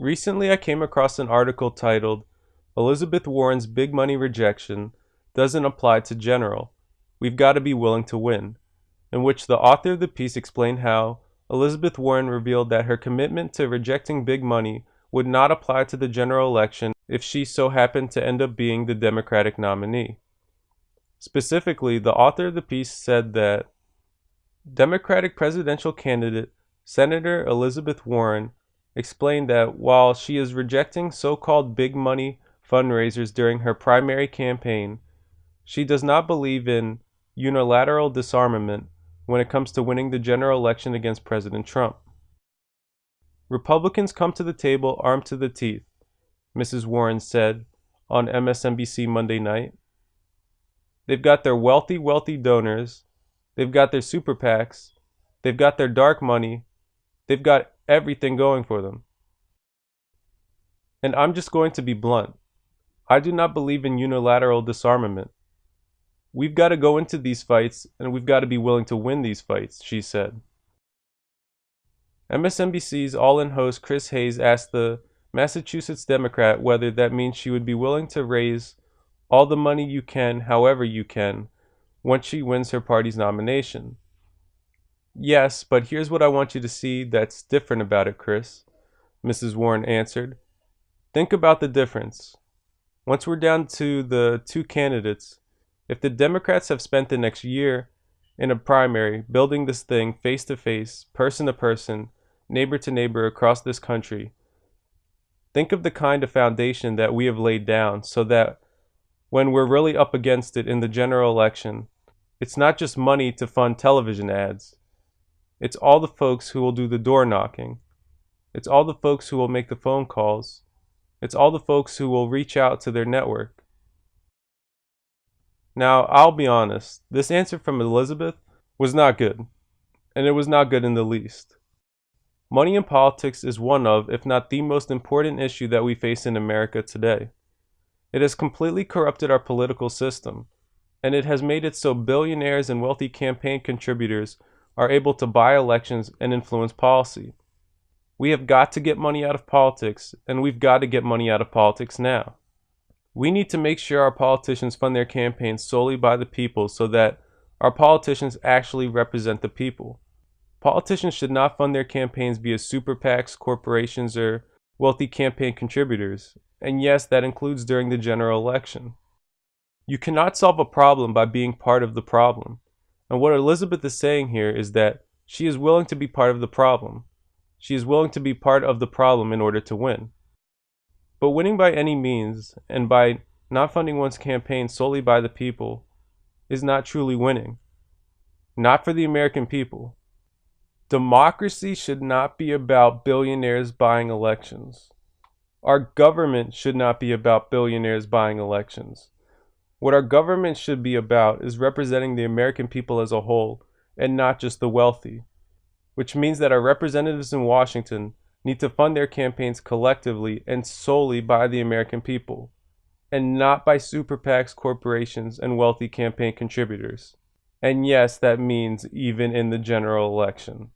Recently, I came across an article titled, Elizabeth Warren's Big Money Rejection Doesn't Apply to General. We've Got to Be Willing to Win, in which the author of the piece explained how Elizabeth Warren revealed that her commitment to rejecting big money would not apply to the general election if she so happened to end up being the Democratic nominee. Specifically, the author of the piece said that Democratic presidential candidate Senator Elizabeth Warren explained that while she is rejecting so-called big money fundraisers during her primary campaign, she does not believe in unilateral disarmament when it comes to winning the general election against President Trump. Republicans come to the table armed to the teeth, Mrs. Warren said on MSNBC Monday night. They've got their wealthy donors, they've got their super PACs, they've got their dark money, they've got everything going for them. And I'm just going to be blunt. I do not believe in unilateral disarmament. We've got to go into these fights, and we've got to be willing to win these fights, she said. MSNBC's All-In host Chris Hayes asked the Massachusetts Democrat whether that means she would be willing to raise all the money you can, however you can, once she wins her party's nomination. Yes, but here's what I want you to see that's different about it, Chris, Mrs. Warren answered. Think about the difference. Once we're down to the two candidates, if the Democrats have spent the next year in a primary building this thing face to face, person to person, neighbor to neighbor across this country, think of the kind of foundation that we have laid down so that when we're really up against it in the general election, it's not just money to fund television ads. It's all the folks who will do the door knocking. It's all the folks who will make the phone calls. It's all the folks who will reach out to their network. Now, I'll be honest, this answer from Elizabeth was not good, and it was not good in the least. Money in politics is one of, if not the most important issue that we face in America today. It has completely corrupted our political system, and it has made it so billionaires and wealthy campaign contributors are able to buy elections and influence policy. We have got to get money out of politics, and we've got to get money out of politics now. We need to make sure our politicians fund their campaigns solely by the people so that our politicians actually represent the people. Politicians should not fund their campaigns via super PACs, corporations, or wealthy campaign contributors. And yes, that includes during the general election. You cannot solve a problem by being part of the problem. And what Elizabeth is saying here is that she is willing to be part of the problem. She is willing to be part of the problem in order to win. But winning by any means, and by not funding one's campaign solely by the people, is not truly winning. Not for the American people. Democracy should not be about billionaires buying elections. Our government should not be about billionaires buying elections. What our government should be about is representing the American people as a whole, and not just the wealthy. Which means that our representatives in Washington need to fund their campaigns collectively and solely by the American people, and not by super PACs, corporations, and wealthy campaign contributors. And yes, that means even in the general election.